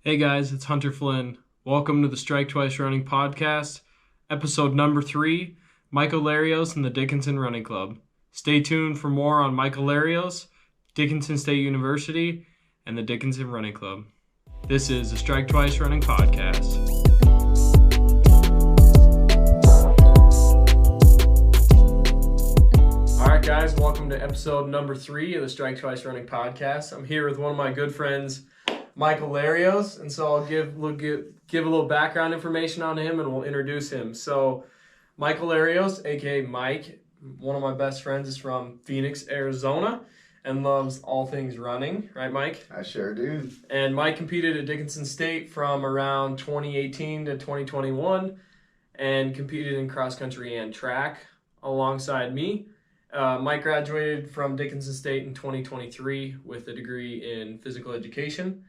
Hey guys, it's Hunter Flynn. Welcome to the Strike Twice Running Podcast, episode number 3, Michael Larios and the Dickinson Running Club. Stay tuned for more on Michael Larios, Dickinson State University, and the Dickinson Running Club. This is the Strike Twice Running Podcast. All right, guys, welcome to episode number 3 of the Strike Twice Running Podcast. I'm here with one of my good friends, Michael Larios, and so I'll give a little background information on him, and we'll introduce him. So, Michael Larios, aka Mike, one of my best friends, is from Phoenix, Arizona, and loves all things running. Right, Mike? I sure do. And Mike competed at Dickinson State from around 2018 to 2021, and competed in cross country and track alongside me. Mike graduated from Dickinson State in 2023 with a degree in physical education.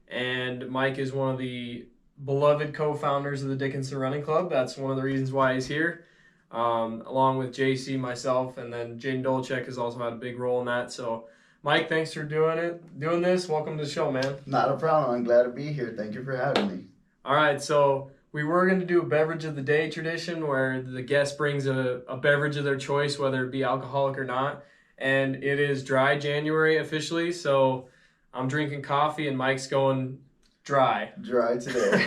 And Mike is one of the beloved co-founders of the Dickinson Running Club. That's one of the reasons why he's here, along with JC, myself, and then Jaden Dolchek has also had a big role in that. So, Mike, thanks for doing this. Welcome to the show, man. Not a problem. I'm glad to be here. Thank you for having me. All right, so we were going to do a beverage of the day tradition where the guest brings a beverage of their choice, whether it be alcoholic or not. And it is dry January officially, so I'm drinking coffee and Mike's going dry. Dry today.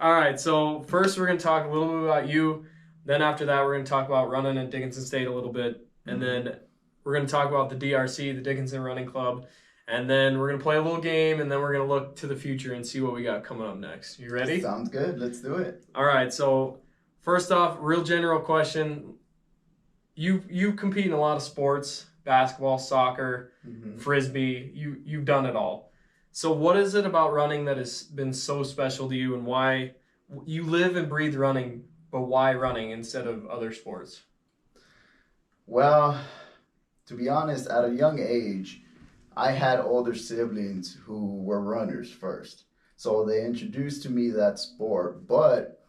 All right, so first we're going to talk a little bit about you. Then after that, we're going to talk about running at Dickinson State a little bit. And then we're going to talk about the DRC, the Dickinson Running Club. And then we're going to play a little game, and then we're going to look to the future and see what we got coming up next. You ready? Sounds good. Let's do it. All right, so first off, real general question. You compete in a lot of sports, basketball, soccer, Frisbee. You've done it all. So what is it about running that has been so special to you, and why you live and breathe running, but why running instead of other sports? Well, to be honest, at a young age, I had older siblings who were runners first. So they introduced to me that sport, but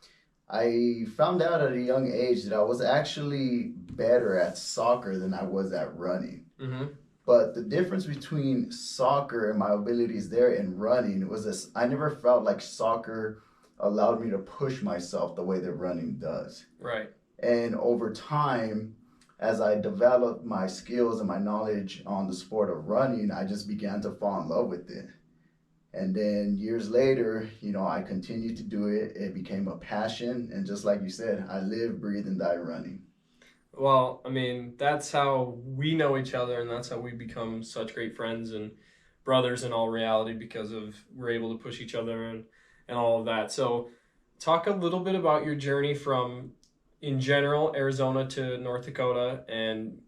I found out at a young age that I was actually better at soccer than I was at running. Mm-hmm. But the difference between soccer and my abilities there and running was this: I never felt like soccer allowed me to push myself the way that running does. Right. And over time, as I developed my skills and my knowledge on the sport of running, I just began to fall in love with it. And then years later, I continued to do it. It became a passion. And just like you said, I live, breathe, and die running. Well, I mean, that's how we know each other, and that's how we become such great friends and brothers in all reality, because we're able to push each other and all of that. So talk a little bit about your journey from, in general, Arizona to North Dakota, and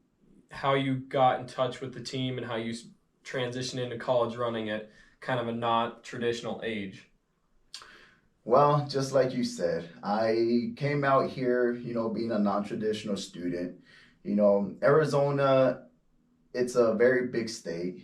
how you got in touch with the team and how you transitioned into college running at kind of a not traditional age. Well, just like you said, I came out here, being a non-traditional student. Arizona, it's a very big state,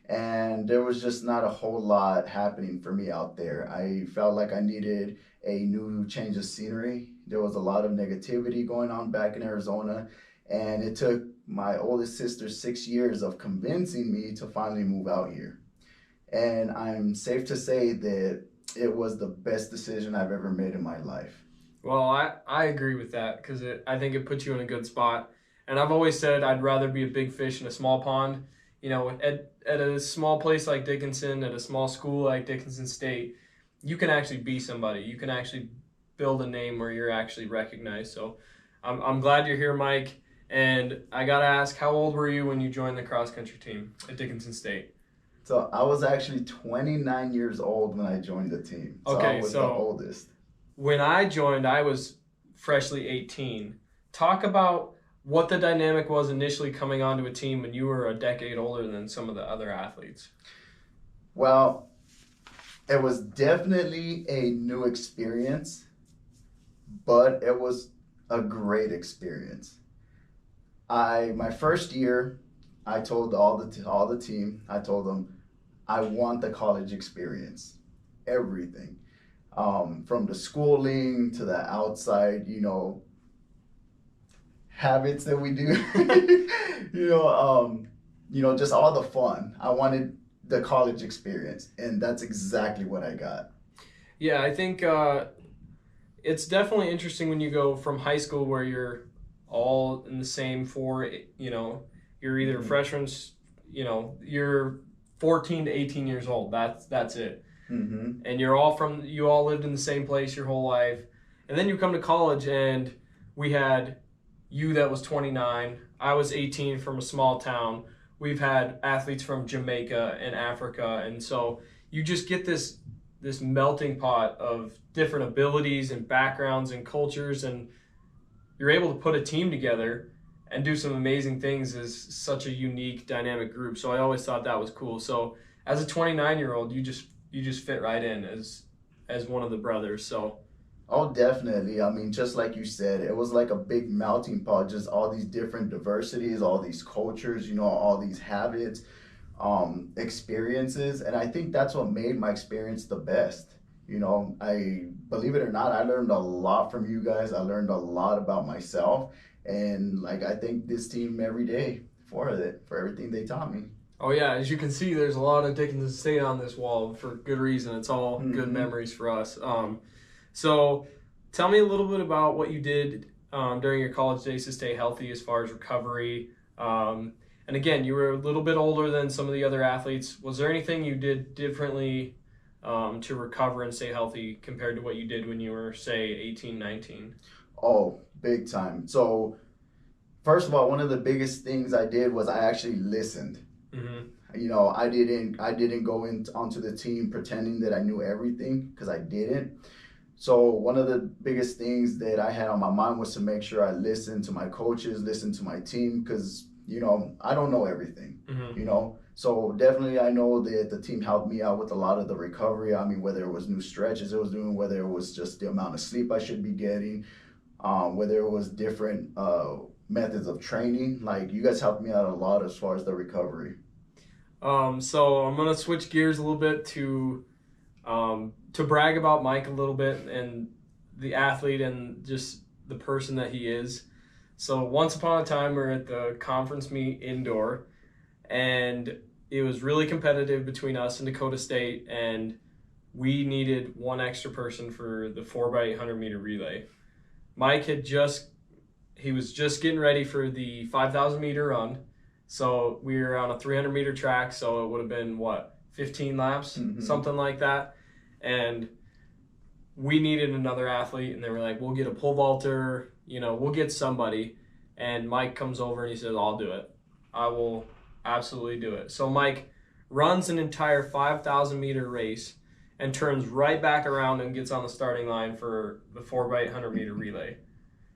and there was just not a whole lot happening for me out there. I felt like I needed a new change of scenery. There was a lot of negativity going on back in Arizona, and it took my oldest sister 6 years of convincing me to finally move out here. And I'm safe to say that it was the best decision I've ever made in my life. Well, I agree with that, because I think it puts you in a good spot. And I've always said I'd rather be a big fish in a small pond. At a small place like Dickinson, at a small school like Dickinson State, you can actually be somebody. You can actually build a name where you're actually recognized. So I'm glad you're here, Mike. And I got to ask, how old were you when you joined the cross-country team at Dickinson State? So I was actually 29 years old when I joined the team. So Okay, I was the oldest. When I joined, I was freshly 18. Talk about what the dynamic was initially coming onto a team when you were a decade older than some of the other athletes. Well, it was definitely a new experience, but it was a great experience. My first year, I told all the team, I told them, I want the college experience, everything, from the schooling to the outside, habits that we do, just all the fun. I wanted the college experience, and that's exactly what I got. Yeah, I think it's definitely interesting when you go from high school where you're all in the same four, you're either Mm-hmm. freshmen, you're 14 to 18 years old. That's it. Mm-hmm. And you all lived in the same place your whole life. And then you come to college and we had you that was 29, I was 18 from a small town. We've had athletes from Jamaica and Africa, and so you just get this melting pot of different abilities and backgrounds and cultures, and you're able to put a team together and do some amazing things as such a unique dynamic group. So I always thought that was cool. So as a 29-year-old, you just fit right in as one of the brothers. So Oh, definitely. I mean, just like you said, it was like a big melting pot, just all these different diversities, all these cultures, all these habits, experiences. And I think that's what made my experience the best. I believe it or not, I learned a lot from you guys. I learned a lot about myself. And like, I thank this team every day for it, for everything they taught me. oh yeah, as you can see, there's a lot of Dickinson State on this wall for good reason. It's all good Mm-hmm. memories for us. So tell me a little bit about what you did during your college days to stay healthy as far as recovery. And again, you were a little bit older than some of the other athletes. Was there anything you did differently to recover and stay healthy compared to what you did when you were, say, 18, 19? Oh, big time. So, first of all, one of the biggest things I did was I actually listened. Mm-hmm. I didn't go onto the team pretending that I knew everything, because I didn't. So one of the biggest things that I had on my mind was to make sure I listened to my coaches, listened to my team, because I don't know everything. Mm-hmm. So definitely I know that the team helped me out with a lot of the recovery. I mean, whether it was new stretches it was doing, whether it was just the amount of sleep I should be getting, whether it was different methods of training. Like, you guys helped me out a lot as far as the recovery. So I'm gonna switch gears a little bit to brag about Mike a little bit and the athlete and just the person that he is. So once upon a time, we're at the conference meet indoor, and it was really competitive between us and Dakota State, and we needed one extra person for the 4x800 meter relay. Mike he was just getting ready for the 5,000 meter run. So we were on a 300 meter track, so it would have been 15 laps, Mm-hmm. something like that. And we needed another athlete, and they were like, we'll get a pole vaulter, we'll get somebody. And Mike comes over and he says, I'll do it. I will absolutely do it. So Mike runs an entire 5,000 meter race and turns right back around and gets on the starting line for the 4x800 meter relay.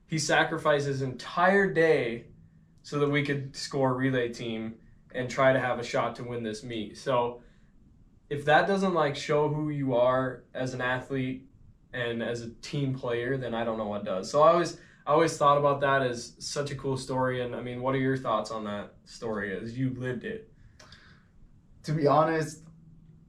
He sacrificed his entire day so that we could score a relay team and try to have a shot to win this meet. So if that doesn't show who you are as an athlete and as a team player, then I don't know what does. So I always thought about that as such a cool story. And I mean, what are your thoughts on that story as you lived it? To be honest,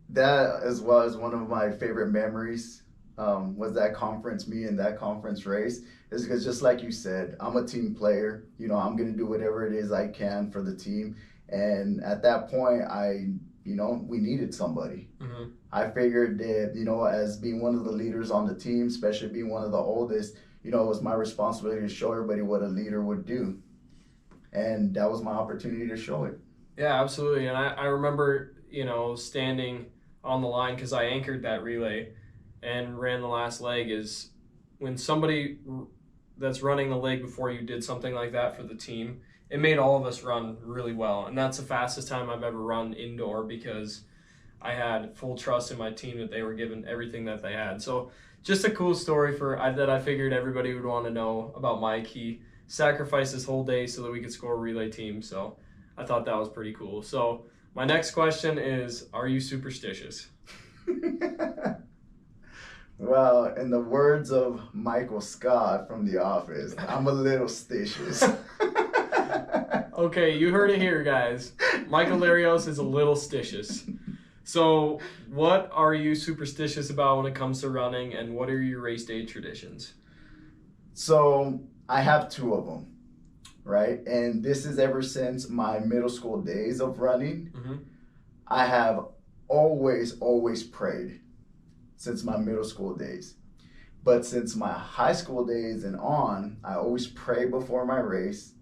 that as well as one of my favorite memories was that conference me and that conference race, is because, just like you said, I'm a team player. I'm going to do whatever it is I can for the team. And at that point, we needed somebody. Mm-hmm. I figured that, as being one of the leaders on the team, especially being one of the oldest, it was my responsibility to show everybody what a leader would do. And that was my opportunity to show it. Yeah, absolutely. And I remember, standing on the line because I anchored that relay and ran the last leg. Is when somebody that's running the leg before you did something like that for the team, it made all of us run really well. And that's the fastest time I've ever run indoor because I had full trust in my team that they were given everything that they had. So just a cool story that I figured everybody would want to know about Mike. He sacrificed his whole day so that we could score a relay team. So I thought that was pretty cool. So my next question is, are you superstitious? Well, in the words of Michael Scott from The Office, I'm a little stitious. Okay, you heard it here, guys. Michael Larios is a little stitious. So what are you superstitious about when it comes to running, and what are your race day traditions? So I have two of them, right? And this is ever since my middle school days of running. Mm-hmm. I have always prayed since my middle school days. But since my high school days and on, I always pray before my race,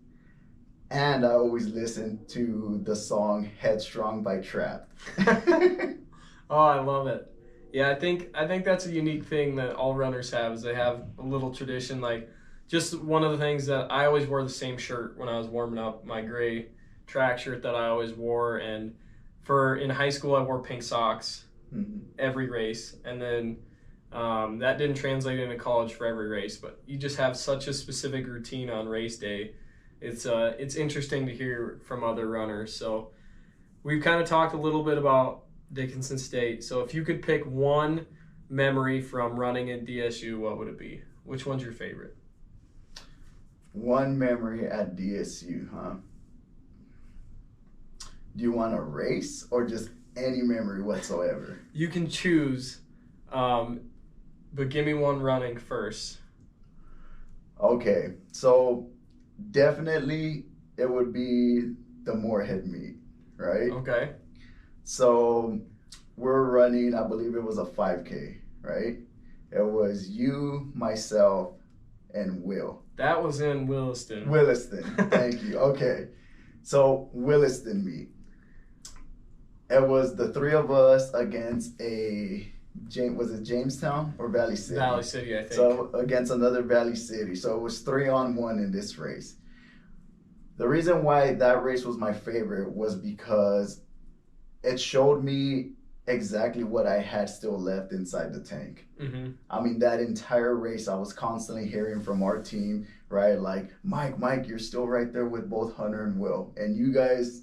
and I always listen to the song Headstrong by Trap. Oh, I love it. Yeah, I think that's a unique thing that all runners have is they have a little tradition. Like, just one of the things that I always wore the same shirt when I was warming up, my gray track shirt that I always wore. And in high school, I wore pink socks every race. And then that didn't translate into college for every race, but you just have such a specific routine on race day. It's interesting to hear from other runners. So we've kind of talked a little bit about Dickinson State. So if you could pick one memory from running at DSU, what would it be? Which one's your favorite? One memory at DSU, huh? Do you want a race or just any memory whatsoever? You can choose, but give me one running first. Okay, so definitely it would be the Moorhead meet, right? Okay. So we're running, I believe it was a 5K, right? It was you, myself, and Will. That was in Williston. Williston, thank you. Okay, so Williston meet. It was the three of us against was it Jamestown or Valley City? Valley City, I think. So against another Valley City. So it was 3-on-1 in this race. The reason why that race was my favorite was because it showed me exactly what I had still left inside the tank. Mm-hmm. I mean, that entire race, I was constantly hearing from our team, right? Like, Mike, you're still right there with both Hunter and Will. And you guys,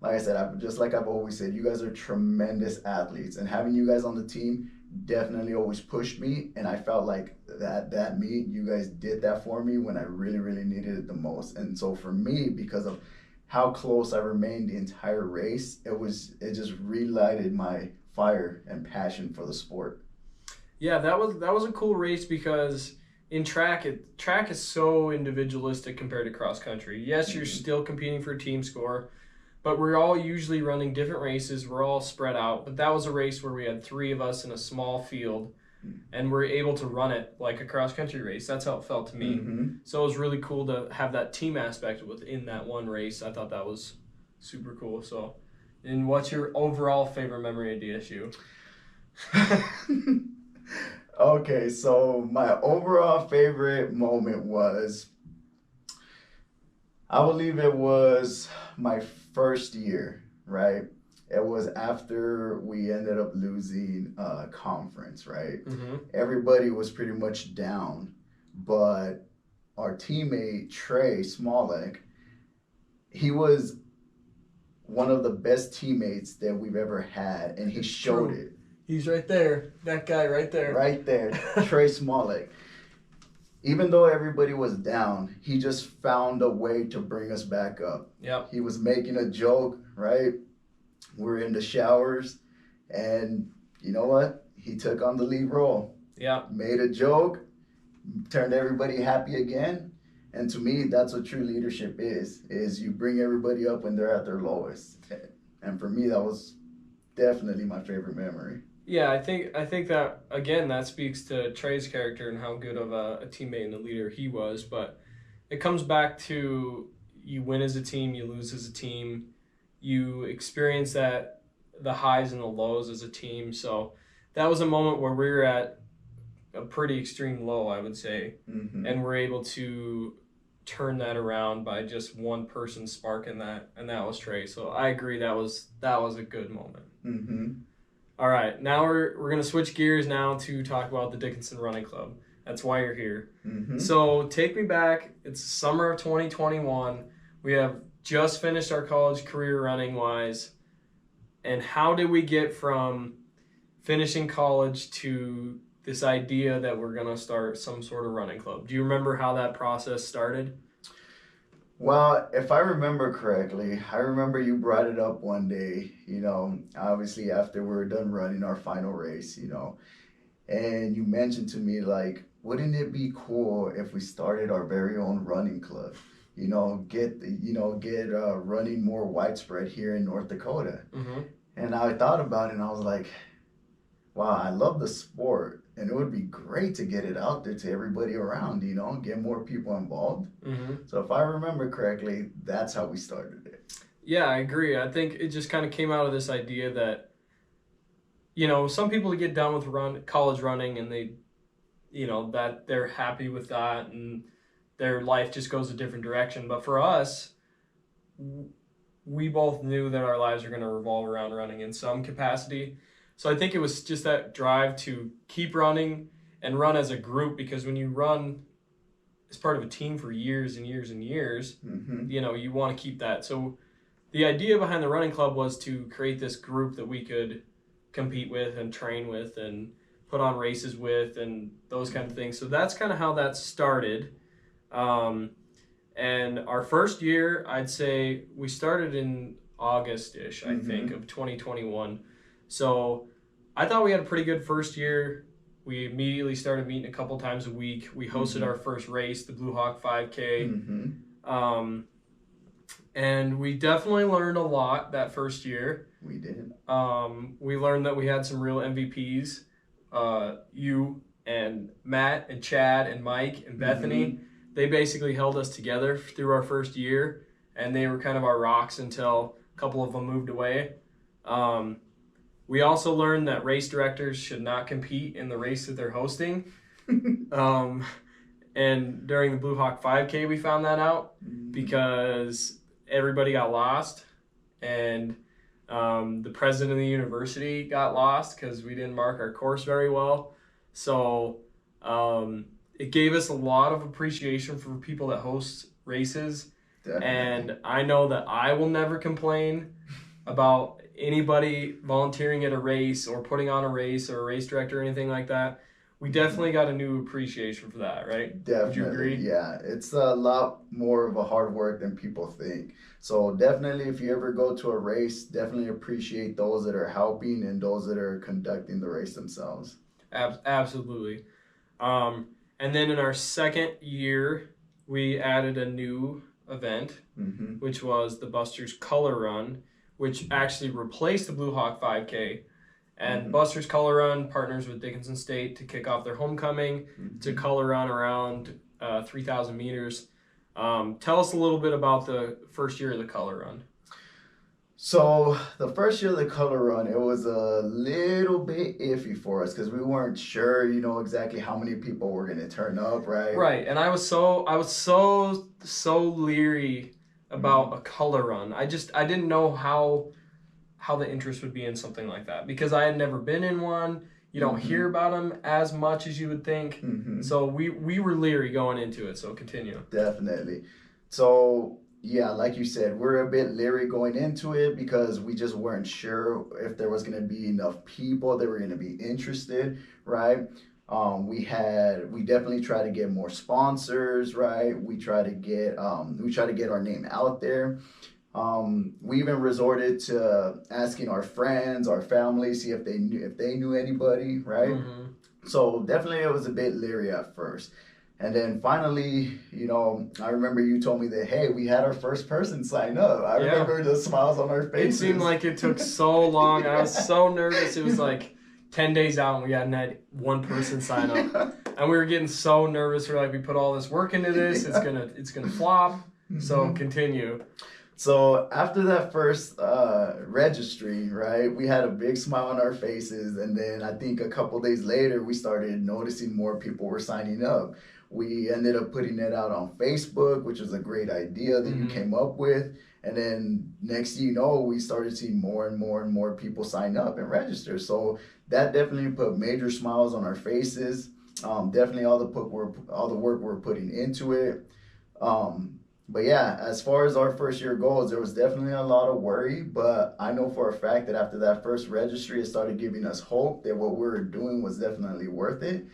like I said, I've always said, you guys are tremendous athletes. And having you guys on the team definitely always pushed me. And I felt like that meet, you guys did that for me when I really, really needed it the most. And so for me, because of how close I remained the entire race, it just relighted my fire and passion for the sport. Yeah, that was a cool race because in track is so individualistic compared to cross country. Yes, you're still competing for a team score, but we're all usually running different races. We're all spread out. But that was a race where we had three of us in a small field, and we're able to run it like a cross country race. That's how it felt to me. Mm-hmm. So it was really cool to have that team aspect within that one race. I thought that was super cool. So, and what's your overall favorite memory of DSU? Okay, so my overall favorite moment was, I believe it was my first year, right? It was after we ended up losing conference, right? Mm-hmm. Everybody was pretty much down, but our teammate, Trey Smollett, he was one of the best teammates that we've ever had, and he showed it. He's right there. That guy right there. Right there, Trey Smollett. Even though everybody was down, he just found a way to bring us back up. Yep. He was making a joke, right? We're in the showers, and you know what? He took on the lead role. Yeah. Made a joke, turned everybody happy again. And to me, that's what true leadership is you bring everybody up when they're at their lowest. And for me, that was definitely my favorite memory. Yeah, I think that, again, that speaks to Trey's character and how good of a teammate and a leader he was. But it comes back to you win as a team, you lose as a team. You experience the highs and the lows as a team. So that was a moment where we were at a pretty extreme low, I would say. Mm-hmm. And we're able to turn that around by just one person sparking that, and that was Trey. So I agree that was a good moment. Mm-hmm. All right, now we're going to switch gears now to talk about the Dickinson Running Club. That's why you're here. Mm-hmm. So take me back. It's summer of 2021. We have just finished our college career running-wise. And how did we get from finishing college to this idea that we're going to start some sort of running club? Do you remember how that process started? Well, if I remember correctly, I remember you brought it up one day, obviously after we were done running our final race, and you mentioned to me, like, wouldn't it be cool if we started our very own running club? Get running more widespread here in North Dakota. Mm-hmm. And I thought about it and I was like, wow, I love the sport. And it would be great to get it out there to everybody around, get more people involved. So if I remember correctly, that's how we started it. Yeah, I agree. I think it just kind of came out of this idea that, some people get done with college running and they, that they're happy with that and their life just goes a different direction. But for us, we both knew that our lives are going to revolve around running in some capacity. So I think it was just that drive to keep running and run as a group, because when you run as part of a team for years and years and years, you want to keep that. So the idea behind the running club was to create this group that we could compete with and train with and put on races with and those kind of things. So that's kind of how that started. And our first year, I'd say we started in August-ish, I think, of 2021. So I thought we had a pretty good first year. We immediately started meeting a couple times a week. We hosted our first race, the Blue Hawk 5K. And we definitely learned a lot that first year. We did. We learned that we had some real MVPs. You and Matt and Chad and Mike and Bethany, they basically held us together through our first year, and they were kind of our rocks until a couple of them moved away. We also learned that race directors should not compete in the race that they're hosting. And during the Blue Hawk 5K, we found that out because everybody got lost, and the president of the university got lost because we didn't mark our course very well. So it gave us a lot of appreciation for people that host races. Definitely. And I know that I will never complain about anybody volunteering at a race or putting on a race or a race director or anything like that. We definitely got a new appreciation for that, right? Definitely. Would you agree? Yeah, it's a lot more of a hard work than people think. So definitely, if you ever go to a race, definitely appreciate those that are helping and those that are conducting the race themselves. Absolutely. And then in our second year, we added a new event, which was the Buster's Color Run, which actually replaced the Blue Hawk 5K. And Buster's Color Run partners with Dickinson State to kick off their homecoming. It's a color run around 3,000 meters. Tell us a little bit about the first year of the color run. So the first year of the color run, it was a little bit iffy for us because we weren't sure, exactly how many people were going to turn up, right? Right, and I was so leery about a color run. I didn't know how the interest would be in something like that because I had never been in one. You don't hear about them as much as you would think. So we were leery going into it. So continue. Definitely. So yeah, like you said, we're a bit leery going into it because we just weren't sure if there was going to be enough people that were going to be interested, right? We definitely try to get more sponsors, right? We try to get our name out there. We even resorted to asking our friends, our family, see if they knew anybody, right? So definitely it was a bit leery at first. And then finally, I remember you told me that, hey, we had our first person sign up. I remember the smiles on our faces. It seemed like it took so long. I was so nervous. It was like 10 days out and we hadn't had one person sign up. And we were getting so nervous. We're like, we put all this work into this. It's gonna flop. So continue. So after that first registry, right, we had a big smile on our faces. And then I think a couple days later, we started noticing more people were signing up. We ended up putting it out on Facebook, which was a great idea that you came up with. And then next thing you know, we started seeing more and more and more people sign up and register. So that definitely put major smiles on our faces. Definitely all the work we're putting into it. But yeah, as far as our first year goes, there was definitely a lot of worry, but I know for a fact that after that first registry, it started giving us hope that what we were doing was definitely worth it.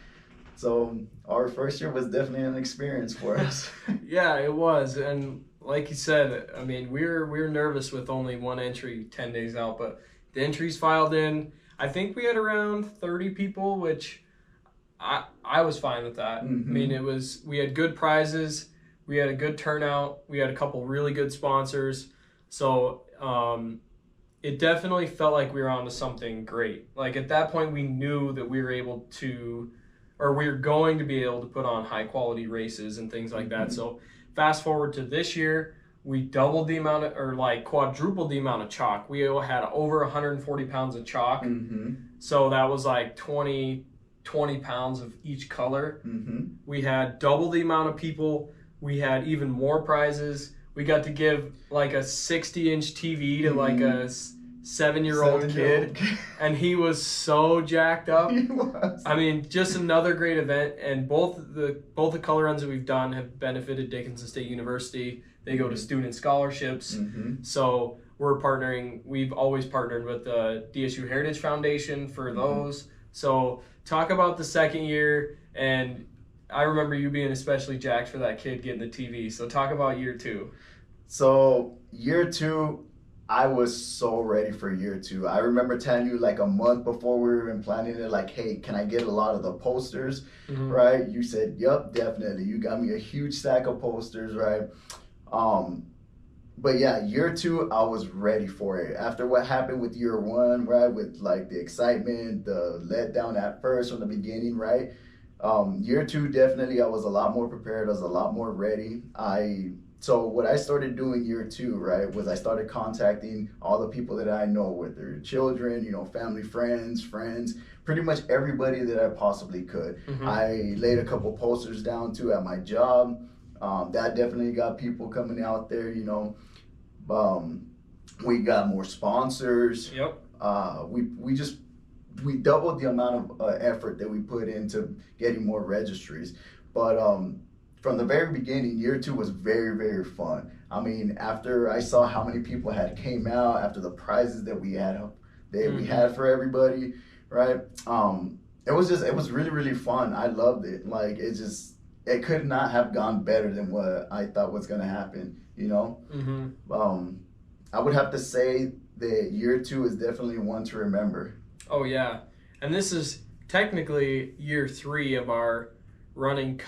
So our first year was definitely an experience for us. Yeah, it was. And like you said, I mean, we were nervous with only one entry 10 days out, but the entries filed in. I think we had around 30 people, which I was fine with that. I mean, we had good prizes. We had a good turnout. We had a couple really good sponsors. So, it definitely felt like we were onto something great. Like at that point, we knew that we were able to, or we were going to be able to put on high quality races and things like that. So fast forward to this year, we doubled the amount of, or like quadrupled the amount of chalk. We had over 140 pounds of chalk. So that was like 20 pounds of each color. We had double the amount of people. We had even more prizes. We got to give like a 60-inch TV to like a 7-year-old kid, and he was so jacked up. He was. I mean, just another great event, and both the color runs that we've done have benefited Dickinson State University. They go to student scholarships. So we've always partnered with the DSU Heritage Foundation for those. So talk about the second year, and I remember you being especially jacked for that kid getting the TV. So talk about year 2. So year 2, I was so ready for year 2. I remember telling you like a month before we were even planning it, like, hey, can I get a lot of the posters, right? You said, yep, definitely. You got me a huge stack of posters, right? But yeah, year 2, I was ready for it. After what happened with year 1, right, with like the excitement, the letdown at first from the beginning, right? Year 2, definitely, I was a lot more prepared. I was a lot more ready. So what I started doing year 2, right, was I started contacting all the people that I know, with their children, family, friends, pretty much everybody that I possibly could. I laid a couple posters down too at my job. That definitely got people coming out there, we got more sponsors. We doubled the amount of effort that we put into getting more registries. But from the very beginning, year 2 was very, very fun. I mean, after I saw how many people had came out, after the prizes that we had for everybody, right? It was really, really fun. I loved it. Like, it could not have gone better than what I thought was gonna happen, I would have to say that year 2 is definitely one to remember. Oh yeah, and this is technically year 3 of our running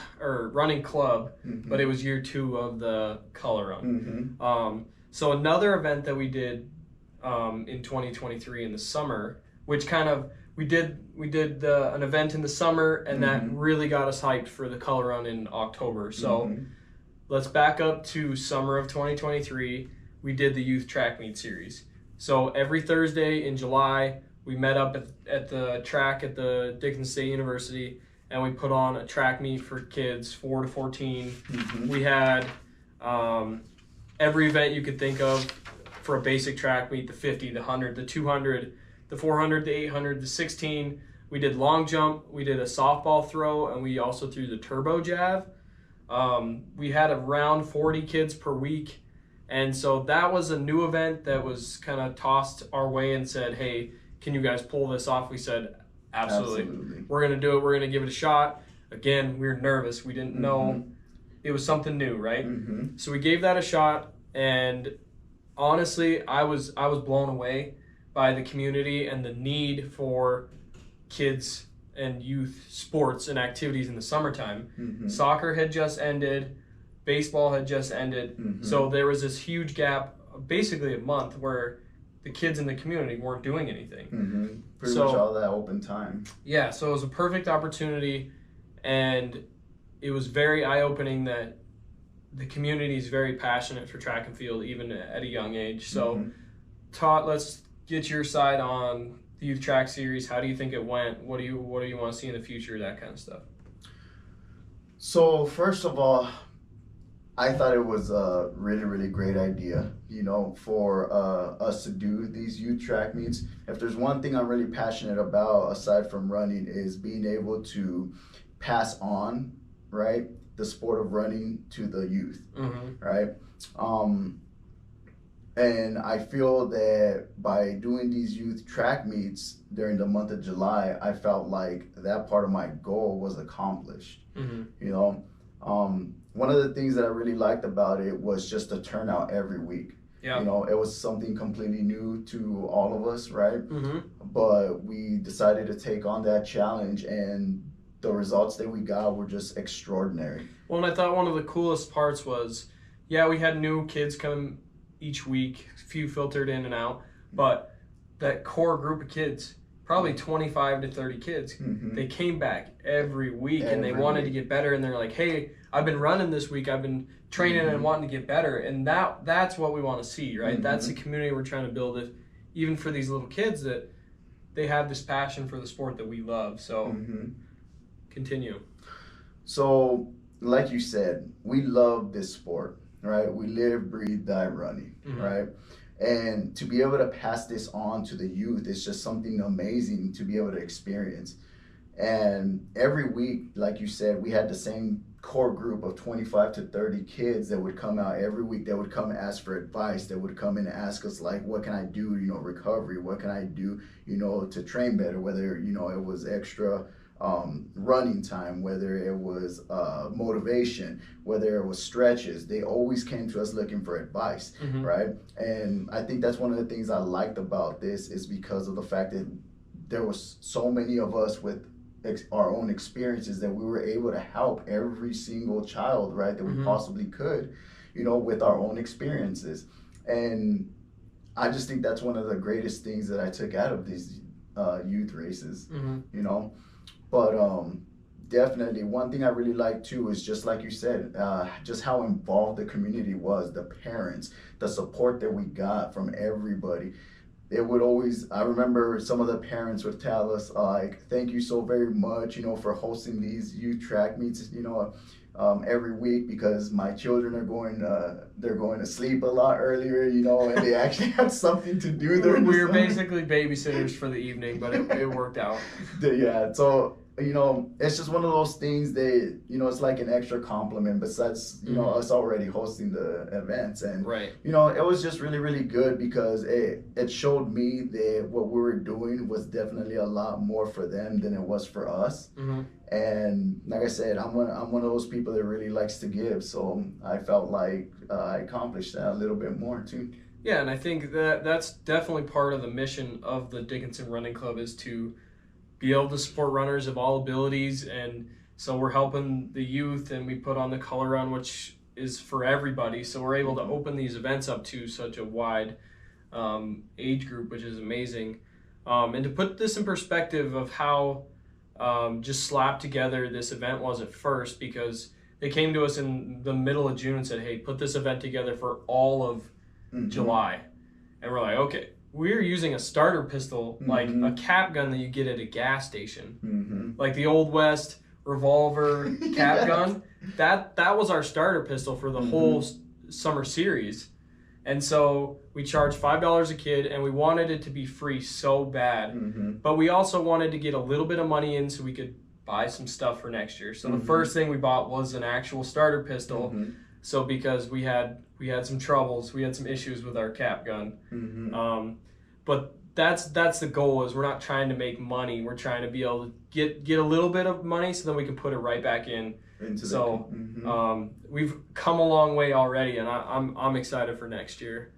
club, but it was year 2 of the color run. So another event that we did in 2023 in the summer, which kind of we did an event in the summer, and that really got us hyped for the color run in October. So let's back up to summer of 2023. We did the youth track meet series. So every Thursday in July, we met up at the track at the Dickinson State University, and we put on a track meet for kids 4 to 14. We had every event you could think of for a basic track meet: the 50, the 100, the 200, the 400, the 800, the 16. We did long jump, we did a softball throw, and we also threw the turbo jab. We had around 40 kids per week. And so that was a new event that was kind of tossed our way and said, hey, can you guys pull this off? We said, absolutely. We're going to do it. We're going to give it a shot. Again, we were nervous. We didn't know. It was something new, right? So we gave that a shot. And honestly, I was blown away by the community and the need for kids and youth sports and activities in the summertime. Soccer had just ended. Baseball had just ended. So there was this huge gap, basically a month, where the kids in the community weren't doing anything. Pretty much all that open time. Yeah, so it was a perfect opportunity, and it was very eye-opening that the community is very passionate for track and field, even at a young age. So, Todd, let's get your side on the youth track series. How do you think it went? What do you want to see in the future? That kind of stuff. So first of all, I thought it was a really, really great idea, for us to do these youth track meets. If there's one thing I'm really passionate about, aside from running, is being able to pass on, right, the sport of running to the youth, right? And I feel that by doing these youth track meets during the month of July, I felt like that part of my goal was accomplished, One of the things that I really liked about it was just the turnout every week. It was something completely new to all of us, right? But we decided to take on that challenge, and the results that we got were just extraordinary. Well, and I thought one of the coolest parts was, we had new kids come each week, a few filtered in and out, but that core group of kids, probably 25 to 30 kids, they came back every week and they wanted to get better, and they're like, hey, I've been running this week, I've been training and wanting to get better, and that's what we want to see, right? That's the community we're trying to build, it, even for these little kids, that they have this passion for the sport that we love. So continue. So like you said, we love this sport, right? We live, breathe, die running, right? And to be able to pass this on to the youth is just something amazing to be able to experience. And every week, like you said, we had the same core group of 25 to 30 kids that would come out every week, that would come and ask for advice, that would come and ask us, like, what can I do, recovery, what can I do, to train better, whether, it was extra running time, whether it was motivation, whether it was stretches. They always came to us looking for advice, right? And I think that's one of the things I liked about this, is because of the fact that there was so many of us with our own experiences, that we were able to help every single child, right, that we possibly could, with our own experiences. And I just think that's one of the greatest things that I took out of these youth races, But definitely one thing I really like too is, just like you said, just how involved the community was, the parents, the support that we got from everybody. It would always, I remember some of the parents would tell us, like, thank you so very much, for hosting these youth track meets, every week, because my children are they're going to sleep a lot earlier, and they actually have something to do. We were basically babysitters for the evening, but it worked out. Yeah, so, it's just one of those things that, it's like an extra compliment besides, us already hosting the events. And, it was just really, really good, because it showed me that what we were doing was definitely a lot more for them than it was for us. And like I said, I'm one of those people that really likes to give. So I felt like I accomplished that a little bit more too. Yeah, and I think that's definitely part of the mission of the Dickinson Running Club, is to be able to support runners of all abilities. And so we're helping the youth, and we put on the color run, which is for everybody. So we're able to open these events up to such a wide age group, which is amazing. And to put this in perspective of how just slapped together this event was at first, because they came to us in the middle of June and said, hey, put this event together for all of July. And we're like, okay. We're using a starter pistol, like a cap gun that you get at a gas station, like the Old West revolver cap gun. That was our starter pistol for the whole summer series. And so we charged $5 a kid, and we wanted it to be free so bad. But we also wanted to get a little bit of money in so we could buy some stuff for next year. So the first thing we bought was an actual starter pistol. So because we had some troubles, we had some issues with our cap gun. But that's the goal, is we're not trying to make money. We're trying to be able to get a little bit of money, so then we can put it right back in. We've come a long way already, and I'm excited for next year.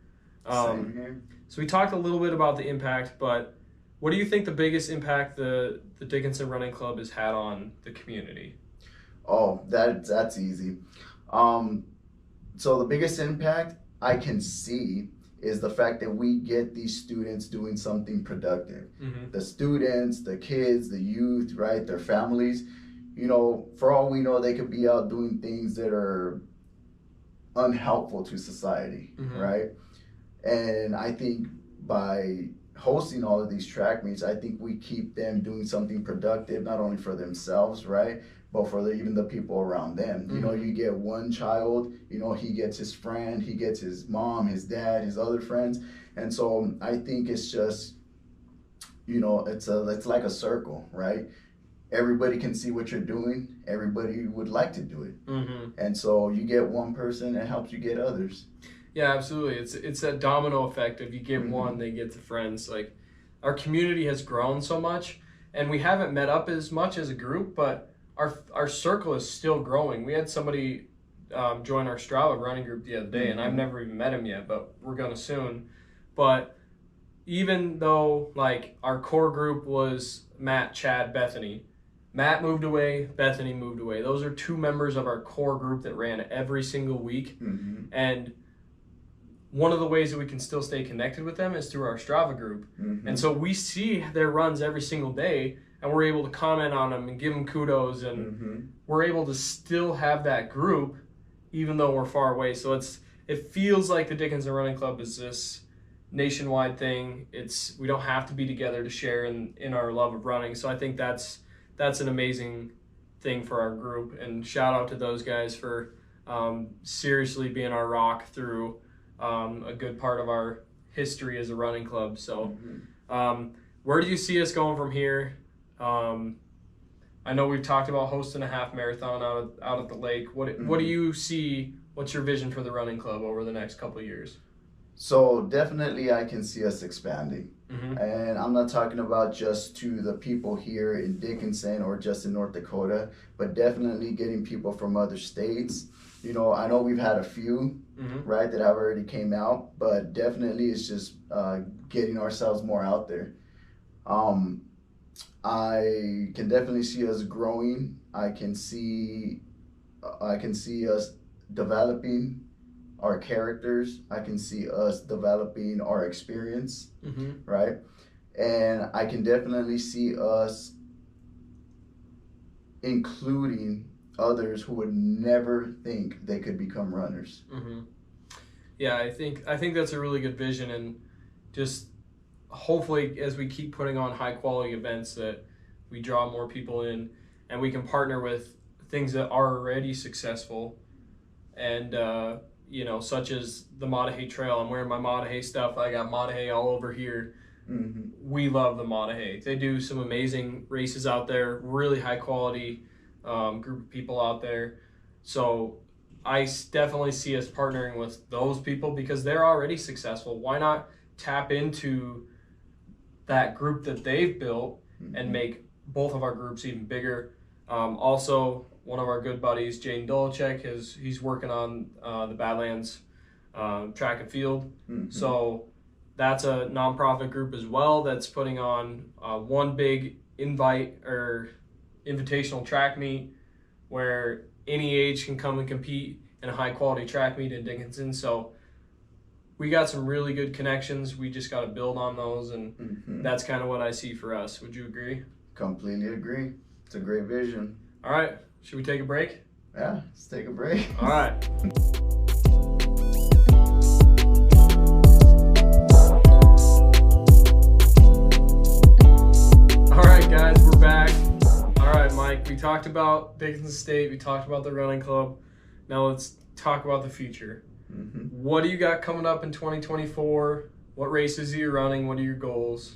Same here. So we talked a little bit about the impact, but what do you think the biggest impact the Dickinson Running Club has had on the community? Oh, that's easy. So the biggest impact I can see is the fact that we get these students doing something productive. The students, the kids, the youth, right, their families, for all we know, they could be out doing things that are unhelpful to society, right? And I think by hosting all of these track meets, I think we keep them doing something productive, not only for themselves, right, but for even the people around them. You get one child, he gets his friend, he gets his mom, his dad, his other friends. And so I think it's just, it's like a circle, right? Everybody can see what you're doing. Everybody would like to do it. And so you get one person, it helps you get others. Yeah, absolutely. It's that domino effect. If you get one, they get the friends. Like, our community has grown so much, and we haven't met up as much as a group, but our circle is still growing. We had somebody join our Strava running group the other day, and I've never even met him yet, but we're gonna soon. But even though, like, our core group was Matt, Chad, Bethany, Matt moved away, Bethany moved away. Those are two members of our core group that ran every single week. And one of the ways that we can still stay connected with them is through our Strava group. Mm-hmm. And so we see their runs every single day, and we're able to comment on them and give them kudos, and Mm-hmm. we're able to still have that group even though we're far away. So it feels like the Dickinson Running Club is this nationwide thing. We don't have to be together to share in our love of running. So I think that's an amazing thing for our group, and shout out to those guys for seriously being our rock through a good part of our history as a running club. So where do you see us going from here? I know we've talked about hosting a half marathon out at the lake. What do you see? What's your vision for the running club over the next couple of years? So definitely I can see us expanding. Mm-hmm. And I'm not talking about just to the people here in Dickinson or just in North Dakota, but definitely getting people from other states. You know, I know we've had a few, right, that have already came out, but definitely it's just getting ourselves more out there. I can definitely see us growing. I can see us developing our characters. I can see us developing our experience, right? And I can definitely see us including others who would never think they could become runners. Yeah, I think that's a really good vision, and just hopefully as we keep putting on high quality events that we draw more people in, and we can partner with things that are already successful, and you know, such as the Mahahe Trail. I'm wearing my Mahahe stuff. I got Mahahe all over here. We love the Mahahe. They do some amazing races out there, really high quality group of people out there. So I definitely see us partnering with those people because they're already successful. Why not tap into that group that they've built and make both of our groups even bigger? Also, one of our good buddies, Jane Dolachek, he's working on the Badlands track and field. So that's a nonprofit group as well that's putting on one big invitational track meet where any age can come and compete in a high quality track meet in Dickinson. So we got some really good connections. We just got to build on those, and that's kind of what I see for us. Would you agree? Completely agree. It's a great vision. All right. Should we take a break? Yeah, let's take a break. All right. All right, guys, we're back. All right, Mike, we talked about Dickinson State. We talked about the running club. Now let's talk about the future. What do you got coming up in 2024? What races are you running? What are your goals?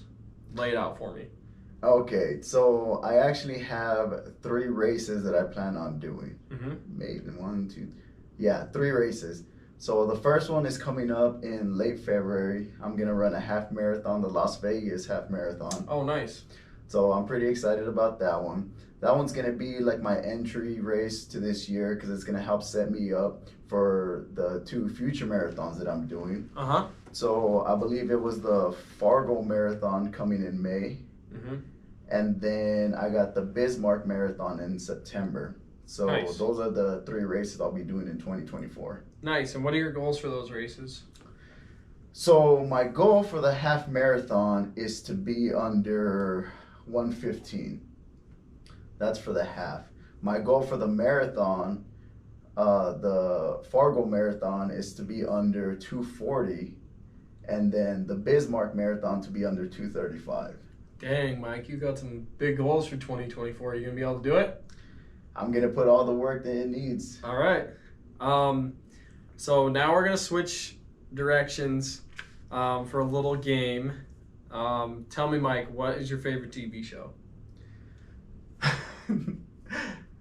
Lay it out for me. Okay, so I actually have 3 races that I plan on doing. Maybe 3 races. So the first one is coming up in late February. I'm gonna run a half marathon, the Las Vegas half marathon. Oh, nice. So I'm pretty excited about that one. That one's gonna be like my entry race to this year because it's gonna help set me up for the 2 future marathons that I'm doing. So I believe it was the Fargo Marathon coming in May. And then I got the Bismarck Marathon in September. So nice. Those are the 3 races I'll be doing in 2024. Nice. And what are your goals for those races? So my goal for the half marathon is to be under 115. That's for the half. My goal for the marathon, the Fargo Marathon, is to be under 240. And then the Bismarck Marathon to be under 235. Dang, Mike, you got some big goals for 2024. Are you going to be able to do it? I'm going to put all the work that it needs. All right. So now we're going to switch directions for a little game. Tell me, Mike, what is your favorite TV show?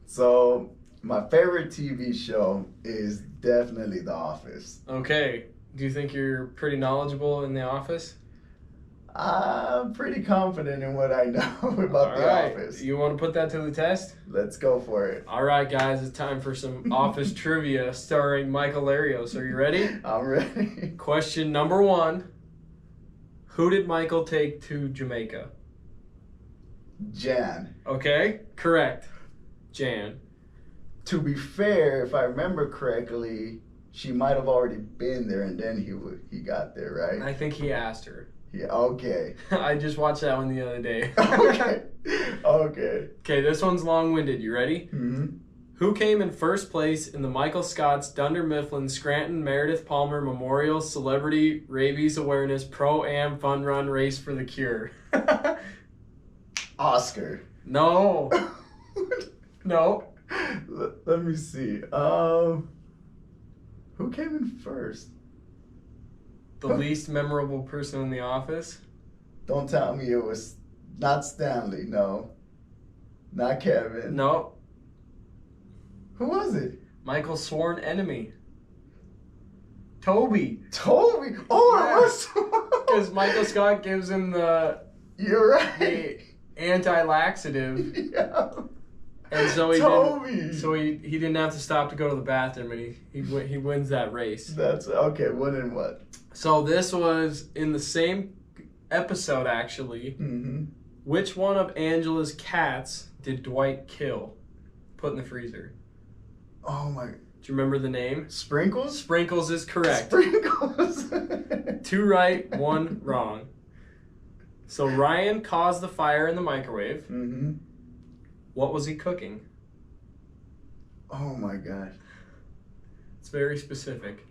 So my favorite TV show is definitely The Office. Okay. Do you think you're pretty knowledgeable in The Office? I'm pretty confident in what I know about The Office. You want to put that to the test? Let's go for it. All right, guys, it's time for some Office trivia starring Michael Larios. Are you ready? I'm ready. Question number 1. Who did Michael take to Jamaica? Jan. Okay, correct. Jan. To be fair, if I remember correctly, She might have already been there, and then he got there, right? I think he asked her. Yeah. Okay. I just watched that one the other day. Okay. Okay. Okay, this one's long-winded. You ready? Mm-hmm. Who came in first place in the Michael Scott's Dunder Mifflin Scranton Meredith Palmer Memorial Celebrity Rabies Awareness Pro-Am Fun Run Race for the Cure? Oscar. No. No. Let me see. Who came in first? The least memorable person in the office? Don't tell me it was not Stanley. No. Not Kevin. No. Who was it? Michael's sworn enemy. Toby. Toby. Oh, Yeah. it was. Because Michael Scott gives him the You're right. anti-laxative. Yeah. And so Toby. he didn't have to stop to go to the bathroom, and he wins that race. That's okay. What and what? So this was in the same episode, actually. Mm-hmm. Which one of Angela's cats did Dwight kill? Put in the freezer. Oh my. Do you remember the name? Sprinkles? Sprinkles is correct. Sprinkles. 2 right, 1 wrong. So Ryan caused the fire in the microwave. Mm-hmm. What was he cooking? Oh my gosh. It's very specific.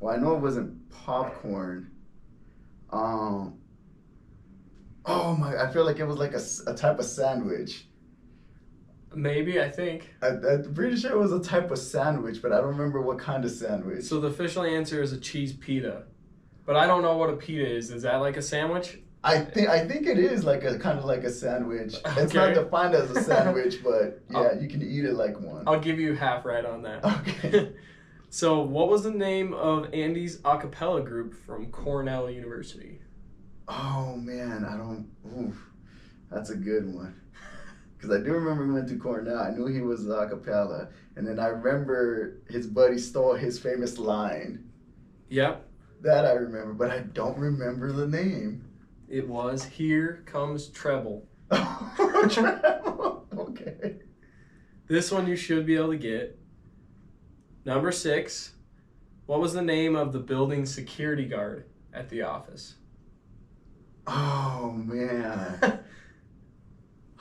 Well, I know it wasn't popcorn. Oh my! I feel like it was like a type of sandwich. Maybe, I think. I'm pretty sure it was a type of sandwich, but I don't remember what kind of sandwich. So the official answer is a cheese pita. But I don't know what a pita is. Is that like a sandwich? I think it is like a kind of like a sandwich. It's Okay. not defined as a sandwich, but yeah, you can eat it like one. I'll give you half right on that. Okay. So what was the name of Andy's a cappella group from Cornell University? Oh man, I don't. Oof, that's a good one. Because I do remember he went to Cornell. I knew he was a cappella, and then I remember his buddy stole his famous line. Yep. That I remember, but I don't remember the name. It was Here Comes Treble. Okay. This one you should be able to get. Number 6. What was the name of the building security guard at the office? Oh man.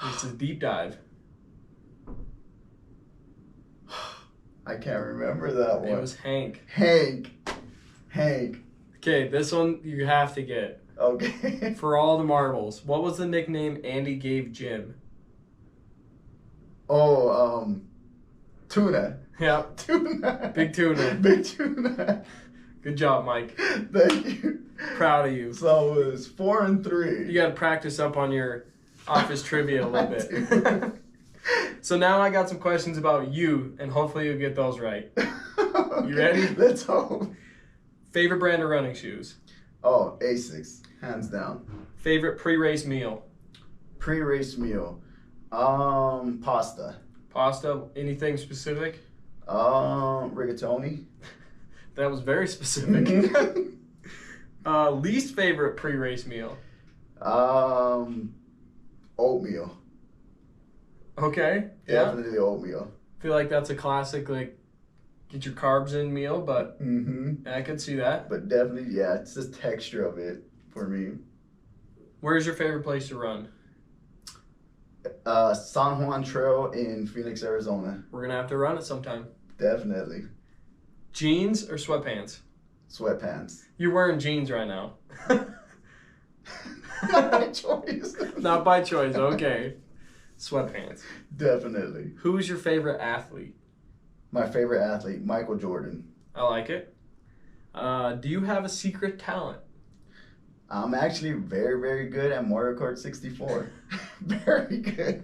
It's a deep dive. I can't remember that one. It was Hank. Hank. Okay, this one you have to get. Okay. For all the marbles, what was the nickname Andy gave Jim? Oh, tuna. Yep. Tuna. Big tuna. Big tuna. Good job, Mike. Thank you. Proud of you. So it was 4 and 3. You got to practice up on your office trivia a little I bit. do. So now I got some questions about you, and hopefully you'll get those right. Okay, You ready? Let's hope. Favorite brand of running shoes? Oh, Asics, hands down. Favorite pre-race meal? Pre-race meal. Pasta. Pasta? Anything specific? Rigatoni. That was very specific. Least favorite pre-race meal? Oatmeal. Okay. Yeah. Definitely oatmeal. Feel like that's a classic, like, get your carbs in meal, but Mm-hmm. I could see that. But definitely, yeah, it's the texture of it for me. Where's your favorite place to run? San Juan Trail in Phoenix, Arizona. We're going to have to run it sometime. Definitely. Jeans or sweatpants? Sweatpants. You're wearing jeans right now. Not my choice. Not by choice, okay. Sweatpants. Definitely. Who's your favorite athlete? My favorite athlete, Michael Jordan. I like it. Do you have a secret talent? I'm actually very, very good at Mario Kart 64. Very good.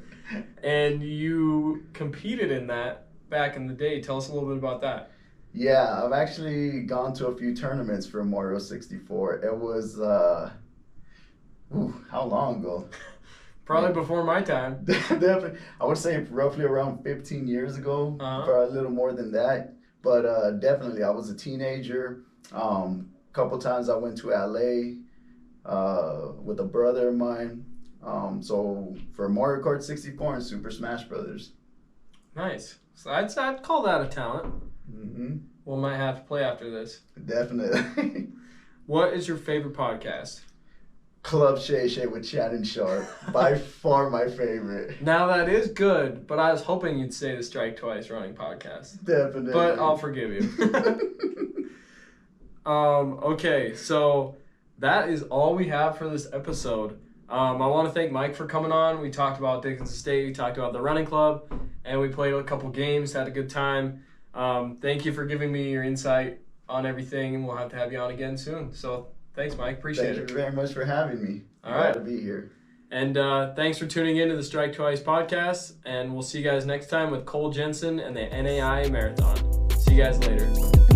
And you competed in that back in the day. Tell us a little bit about that. Yeah, I've actually gone to a few tournaments for Mario 64. It was, how long ago? Probably before my time. Definitely, I would say roughly around 15 years ago, or a little more than that. But definitely, I was a teenager. Couple times I went to LA with a brother of mine. So for Mario Kart 64 and Super Smash Brothers. Nice. So I'd call that a talent. Mm-hmm. we might have to play after this. Definitely. What is your favorite podcast? Club Shay with Shannon Sharp. By far my favorite. Now that is good, but I was hoping you'd say the Strike Twice running podcast. Definitely. But I'll forgive you. Okay, so that is all we have for this episode. I want to thank Mike for coming on. We talked about Dickinson State, we talked about the running club, and we played a couple games, had a good time. Thank you for giving me your insight on everything, and we'll have to have you on again soon. So thanks, Mike. Appreciate it. Thank you very much for having me. All right. Glad to be here. And thanks for tuning in to the Strike Twice podcast, and we'll see you guys next time with Cole Jensen and the NAI Marathon. See you guys later.